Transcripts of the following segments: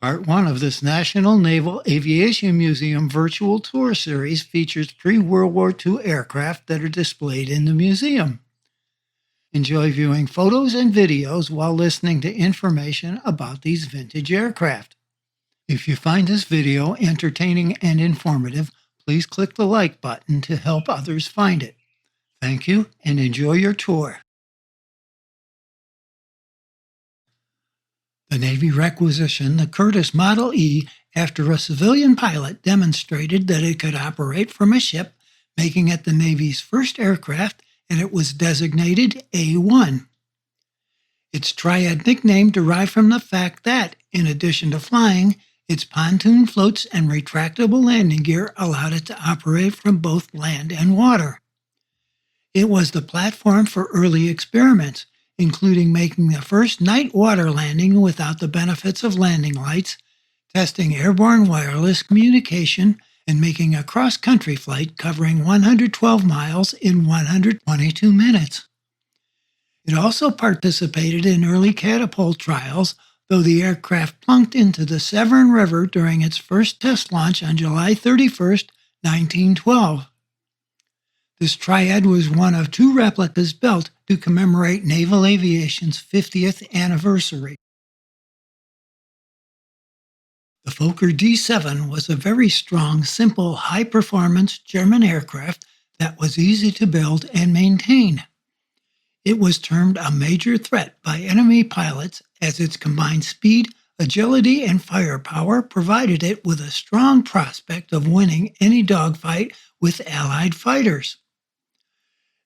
Part 1 of this National Naval Aviation Museum virtual tour series features pre-World War II aircraft that are displayed in the museum. Enjoy viewing photos and videos while listening to information about these vintage aircraft. If you find this video entertaining and informative, please click the like button to help others find it. Thank you and enjoy your tour. The Navy requisitioned the Curtiss Model E after a civilian pilot demonstrated that it could operate from a ship, making it the Navy's first aircraft, and it was designated A-1. Its triad nickname derived from the fact that, in addition to flying, its pontoon floats and retractable landing gear allowed it to operate from both land and water. It was the platform for early experiments, including making the first night water landing without the benefits of landing lights, testing airborne wireless communication, and making a cross-country flight covering 112 miles in 122 minutes. It also participated in early catapult trials, though the aircraft plunked into the Severn River during its first test launch on July 31, 1912. This triad was one of two replicas built to commemorate naval aviation's 50th anniversary. The Fokker D.VII was a very strong, simple, high-performance German aircraft that was easy to build and maintain. It was termed a major threat by enemy pilots as its combined speed, agility, and firepower provided it with a strong prospect of winning any dogfight with Allied fighters.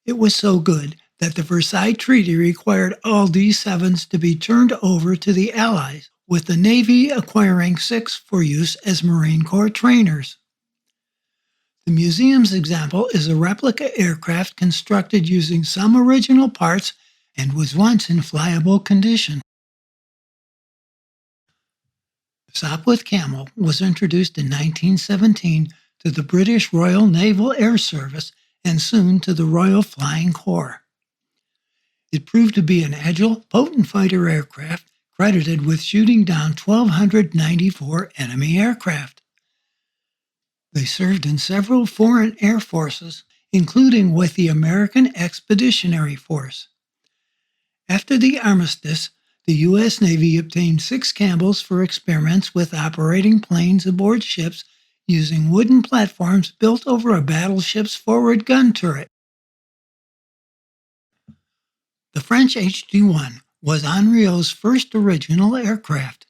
It was so good that the Versailles Treaty required all D-7s to be turned over to the Allies, with the Navy acquiring 6 for use as Marine Corps trainers. The museum's example is a replica aircraft constructed using some original parts and was once in flyable condition. The Sopwith Camel was introduced in 1917 to the British Royal Naval Air Service and soon to the Royal Flying Corps. It proved to be an agile, potent fighter aircraft credited with shooting down 1,294 enemy aircraft. They served in several foreign air forces, including with the American Expeditionary Force. After the armistice, the U.S. Navy obtained 6 Campbells for experiments with operating planes aboard ships using wooden platforms built over a battleship's forward gun turret. The French HD-1 was Henriot's first original aircraft.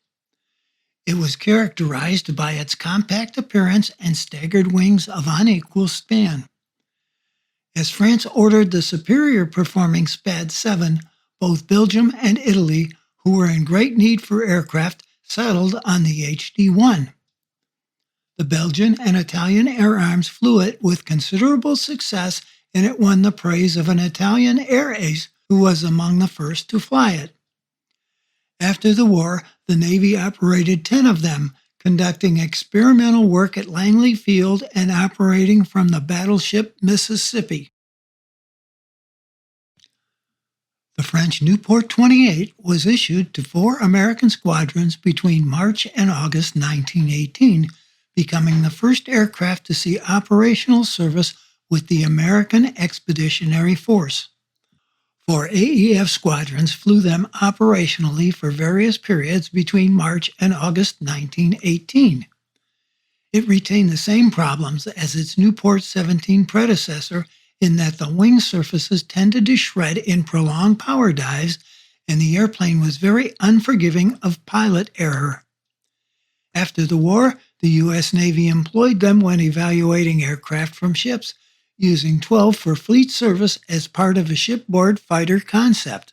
It was characterized by its compact appearance and staggered wings of unequal span. As France ordered the superior performing SPAD 7, both Belgium and Italy, who were in great need for aircraft, settled on the HD-1. The Belgian and Italian air arms flew it with considerable success, and it won the praise of an Italian air ace who was among the first to fly it. After the war, the Navy operated 10 of them, conducting experimental work at Langley Field and operating from the battleship Mississippi. The French Nieuport 28 was issued to 4 American squadrons between March and August 1918, becoming the first aircraft to see operational service with the American Expeditionary Force. 4 AEF squadrons flew them operationally for various periods between March and August 1918. It retained the same problems as its Nieuport 17 predecessor in that the wing surfaces tended to shred in prolonged power dives, and the airplane was very unforgiving of pilot error. After the war, the U.S. Navy employed them when evaluating aircraft from ships, using 12 for fleet service as part of a shipboard fighter concept.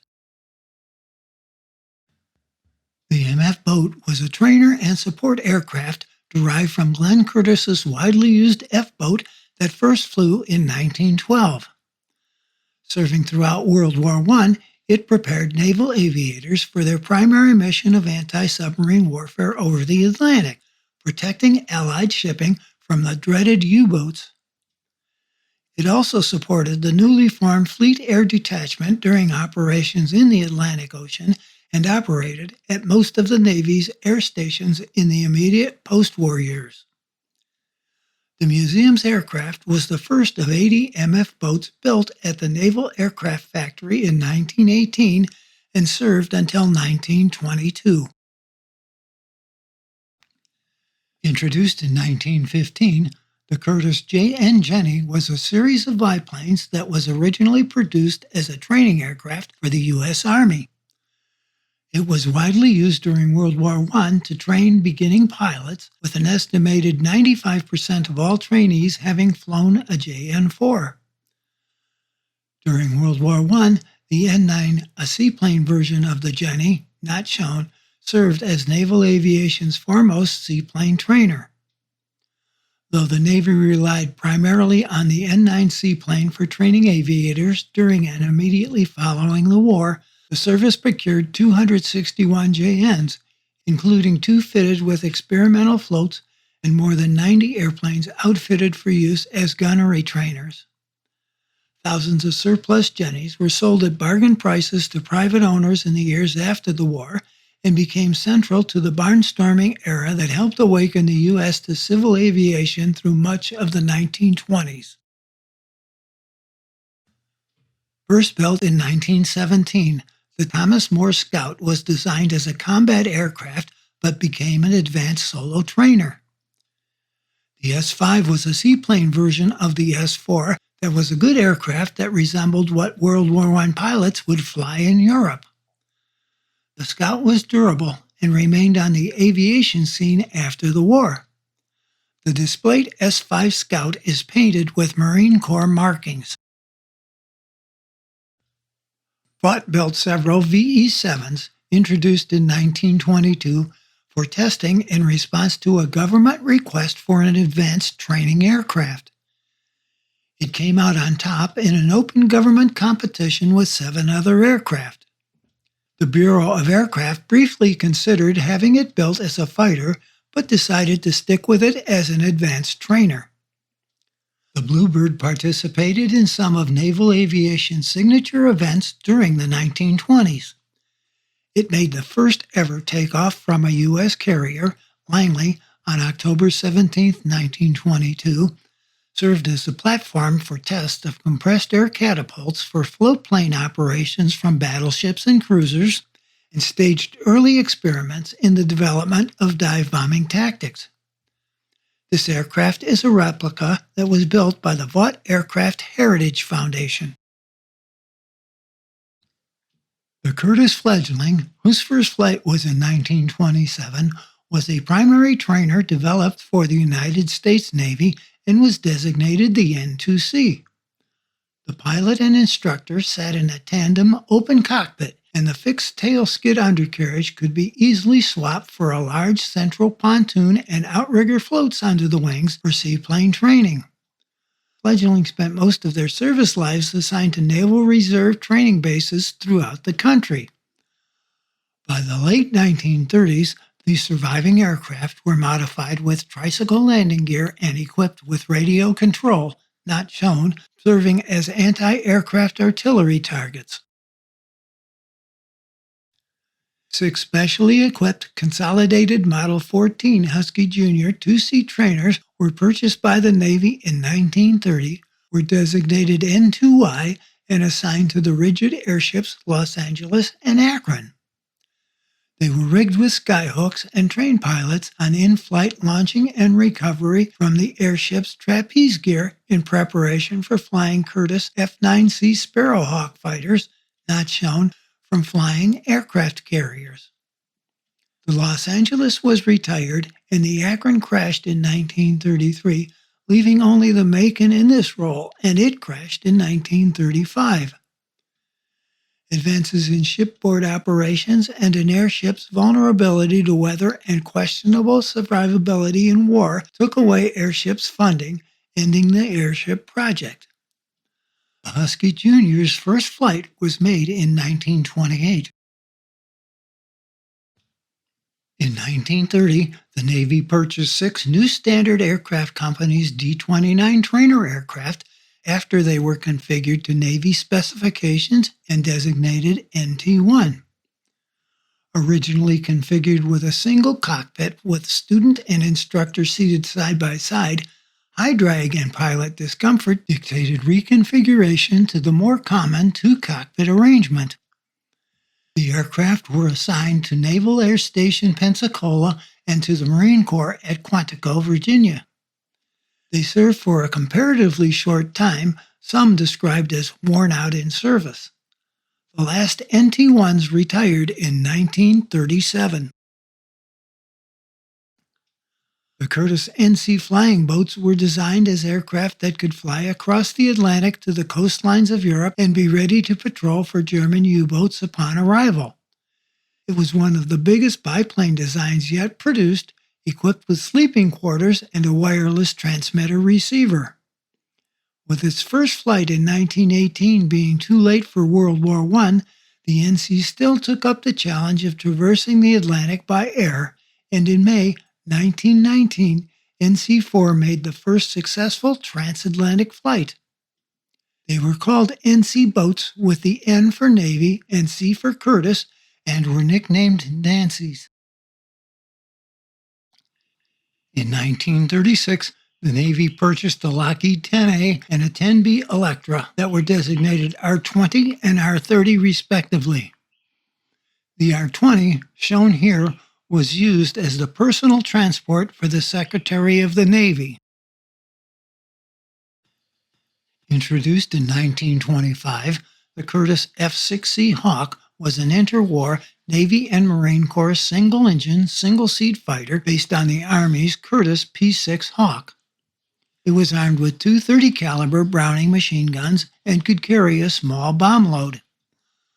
The MF boat was a trainer and support aircraft derived from Glenn Curtiss's widely used F-boat that first flew in 1912. Serving throughout World War I, it prepared naval aviators for their primary mission of anti-submarine warfare over the Atlantic, protecting Allied shipping from the dreaded U-boats. It also supported the newly formed Fleet Air Detachment during operations in the Atlantic Ocean and operated at most of the Navy's air stations in the immediate post-war years. The museum's aircraft was the first of 80 MF boats built at the Naval Aircraft Factory in 1918 and served until 1922. Introduced in 1915, the Curtiss J.N. Jenny was a series of biplanes that was originally produced as a training aircraft for the U.S. Army. It was widely used during World War I to train beginning pilots, with an estimated 95% of all trainees having flown a JN-4. During World War I, the N-9, a seaplane version of the Jenny, not shown, served as naval aviation's foremost seaplane trainer. Though the Navy relied primarily on the N-9 seaplane for training aviators during and immediately following the war, the service procured 261 JNs, including 2 fitted with experimental floats and more than 90 airplanes outfitted for use as gunnery trainers. Thousands of surplus Jennies were sold at bargain prices to private owners in the years after the war and became central to the barnstorming era that helped awaken the U.S. to civil aviation through much of the 1920s. First built in 1917, the Thomas-Morse Scout was designed as a combat aircraft but became an advanced solo trainer. The S-5 was a seaplane version of the S-4 that was a good aircraft that resembled what World War I pilots would fly in Europe. The Scout was durable and remained on the aviation scene after the war. The displayed S-5 Scout is painted with Marine Corps markings. Vought built several VE-7s introduced in 1922 for testing in response to a government request for an advanced training aircraft. It came out on top in an open government competition with 7 other aircraft. The Bureau of Aircraft briefly considered having it built as a fighter, but decided to stick with it as an advanced trainer. The Bluebird participated in some of naval aviation's signature events during the 1920s. It made the first ever takeoff from a U.S. carrier, Langley, on October 17, 1922, served as the platform for tests of compressed air catapults for floatplane operations from battleships and cruisers, and staged early experiments in the development of dive bombing tactics. This aircraft is a replica that was built by the Vought Aircraft Heritage Foundation. The Curtiss fledgling, whose first flight was in 1927, was a primary trainer developed for the United States Navy and was designated the N-2C. The pilot and instructor sat in a tandem open cockpit, and the fixed tail skid undercarriage could be easily swapped for a large central pontoon and outrigger floats under the wings for seaplane training. Fledglings spent most of their service lives assigned to Naval Reserve training bases throughout the country. By the late 1930s, these surviving aircraft were modified with tricycle landing gear and equipped with radio control, not shown, serving as anti-aircraft artillery targets. 6 specially equipped Consolidated Model 14 Husky Jr. 2-seat trainers were purchased by the Navy in 1930, were designated N2Y, and assigned to the rigid airships Los Angeles and Akron. They were rigged with skyhooks and trained pilots on in-flight launching and recovery from the airship's trapeze gear in preparation for flying Curtiss F-9C Sparrowhawk fighters, not shown, from flying aircraft carriers. The Los Angeles was retired and the Akron crashed in 1933, leaving only the Macon in this role, and it crashed in 1935. Advances in shipboard operations and an airship's vulnerability to weather and questionable survivability in war took away airships' funding, ending the airship project. The Husky Jr.'s first flight was made in 1928. In 1930, the Navy purchased 6 new Standard Aircraft Company's D-29 trainer aircraft after they were configured to Navy specifications and designated NT-1. Originally configured with a single cockpit with student and instructor seated side by side, high drag and pilot discomfort dictated reconfiguration to the more common two-cockpit arrangement. The aircraft were assigned to Naval Air Station Pensacola and to the Marine Corps at Quantico, Virginia. They served for a comparatively short time, some described as worn out in service. The last NT-1s retired in 1937. The Curtiss NC flying boats were designed as aircraft that could fly across the Atlantic to the coastlines of Europe and be ready to patrol for German U-boats upon arrival. It was one of the biggest biplane designs yet produced, equipped with sleeping quarters and a wireless transmitter receiver. With its first flight in 1918 being too late for World War I, the NC still took up the challenge of traversing the Atlantic by air, and in May 1919, NC-4 made the first successful transatlantic flight. They were called NC boats with the N for Navy and C for Curtiss, and were nicknamed Nancy's. In 1936, the Navy purchased the Lockheed 10A and a 10B Electra that were designated R-20 and R-30 respectively. The R-20, shown here, was used as the personal transport for the Secretary of the Navy. Introduced in 1925, the Curtiss F-6C Hawk was an interwar Navy and Marine Corps single-engine, single-seat fighter based on the Army's Curtiss P-6 Hawk. It was armed with two .30 caliber Browning machine guns and could carry a small bomb load.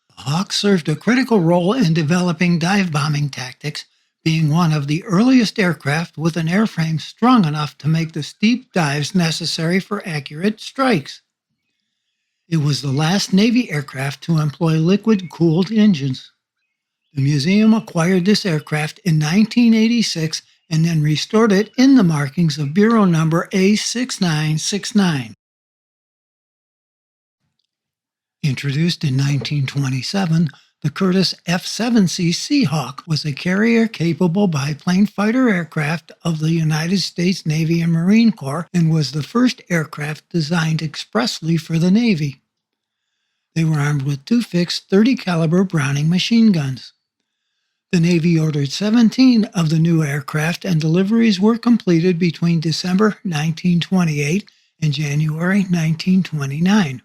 The Hawk served a critical role in developing dive bombing tactics, being one of the earliest aircraft with an airframe strong enough to make the steep dives necessary for accurate strikes. It was the last Navy aircraft to employ liquid-cooled engines. The museum acquired this aircraft in 1986 and then restored it in the markings of Bureau number A6969. Introduced in 1927, the Curtiss F-7C Seahawk was a carrier-capable biplane fighter aircraft of the United States Navy and Marine Corps and was the first aircraft designed expressly for the Navy. They were armed with two fixed .30 caliber Browning machine guns. The Navy ordered 17 of the new aircraft, and deliveries were completed between December 1928 and January 1929.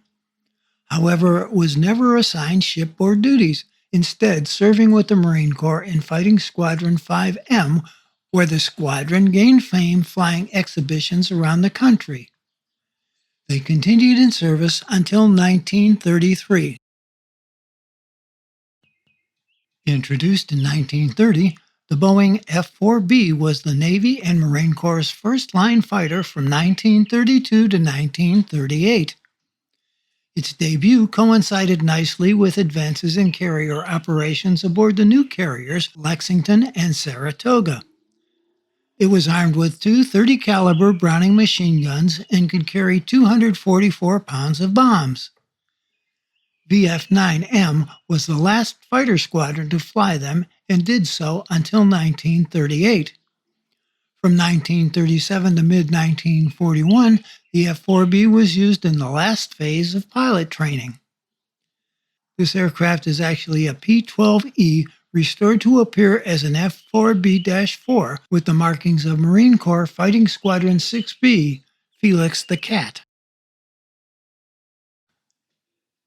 However, it was never assigned shipboard duties, instead serving with the Marine Corps in Fighting Squadron 5M, where the squadron gained fame flying exhibitions around the country. They continued in service until 1933. Introduced in 1930, the Boeing F-4B was the Navy and Marine Corps' first-line fighter from 1932 to 1938. Its debut coincided nicely with advances in carrier operations aboard the new carriers Lexington and Saratoga. It was armed with two .30 caliber Browning machine guns and could carry 244 pounds of bombs. VF-9M was the last fighter squadron to fly them and did so until 1938. From 1937 to mid-1941, the F-4B was used in the last phase of pilot training. This aircraft is actually a P-12E restored to appear as an F-4B-4 with the markings of Marine Corps Fighting Squadron 6B, Felix the Cat.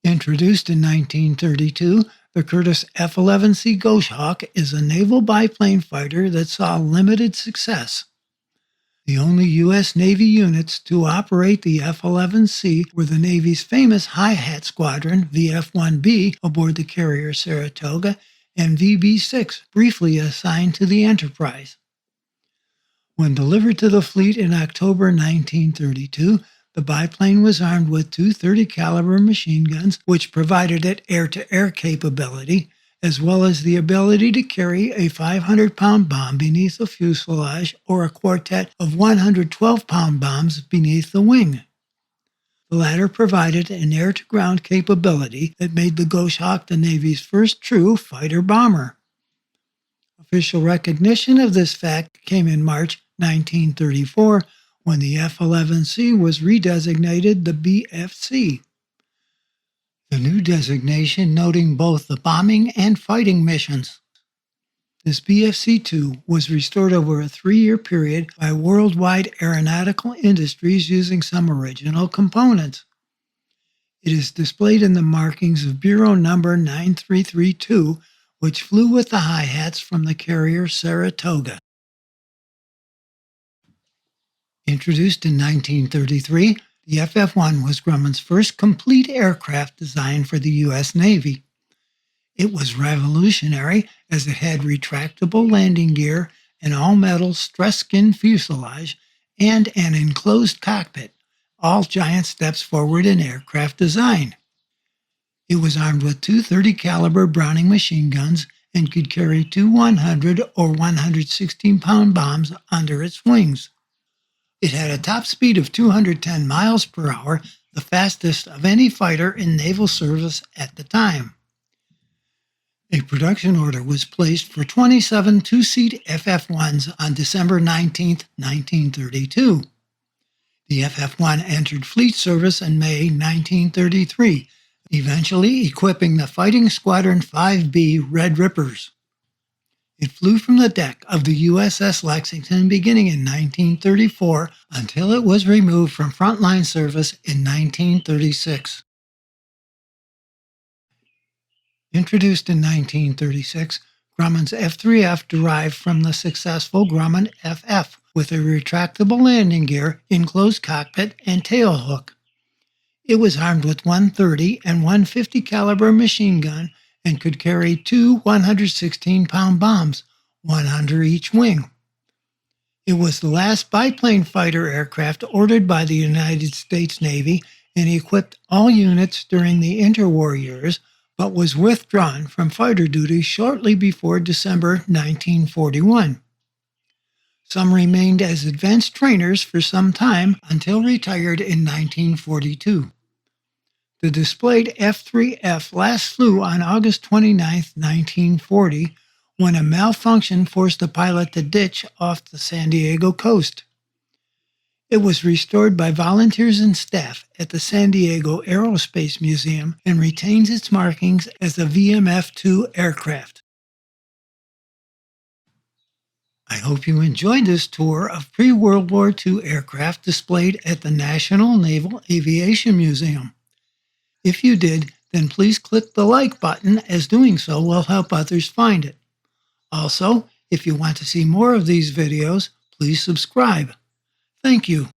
Introduced in 1932, the Curtiss F-11C Goshawk is a naval biplane fighter that saw limited success. The only U.S. Navy units to operate the F-11C were the Navy's famous Hi-Hat Squadron, VF-1B, aboard the carrier Saratoga, and VB-6, briefly assigned to the Enterprise. When delivered to the fleet in October 1932, the biplane was armed with two .30 caliber machine guns, which provided it air-to-air capability, as well as the ability to carry a 500-pound bomb beneath the fuselage or a quartet of 112-pound bombs beneath the wing. The latter provided an air-to-ground capability that made the Goshawk the Navy's first true fighter-bomber. Official recognition of this fact came in March 1934 when the F-11C was redesignated the BFC. The new designation noting both the bombing and fighting missions. This BFC-2 was restored over a 3-year period by Worldwide Aeronautical Industries using some original components. It is displayed in the markings of Bureau number 9332, which flew with the hi-hats from the carrier Saratoga. Introduced in 1933, the FF-1 was Grumman's first complete aircraft designed for the U.S. Navy. It was revolutionary as it had retractable landing gear, an all-metal stress-skin fuselage, and an enclosed cockpit, all giant steps forward in aircraft design. It was armed with two 30-caliber Browning machine guns and could carry two 100 or 116-pound bombs under its wings. It had a top speed of 210 miles per hour, the fastest of any fighter in naval service at the time. A production order was placed for 27 two-seat FF-1s on December 19, 1932. The FF-1 entered fleet service in May 1933, eventually equipping the Fighting Squadron 5B Red Rippers. It flew from the deck of the USS Lexington beginning in 1934 until it was removed from frontline service in 1936. Introduced in 1936, Grumman's F-3F derived from the successful Grumman FF with a retractable landing gear, enclosed cockpit, and tailhook. It was armed with 130 and 150 caliber machine gun and could carry two 116-pound bombs, one under each wing. It was the last biplane fighter aircraft ordered by the United States Navy and equipped all units during the interwar years, but was withdrawn from fighter duty shortly before December 1941. Some remained as advanced trainers for some time until retired in 1942. The displayed F-3F last flew on August 29, 1940, when a malfunction forced the pilot to ditch off the San Diego coast. It was restored by volunteers and staff at the San Diego Aerospace Museum and retains its markings as a VMF-2 aircraft. I hope you enjoyed this tour of pre-World War II aircraft displayed at the National Naval Aviation Museum. If you did, then please click the like button, as doing so will help others find it. Also, if you want to see more of these videos, please subscribe. Thank you.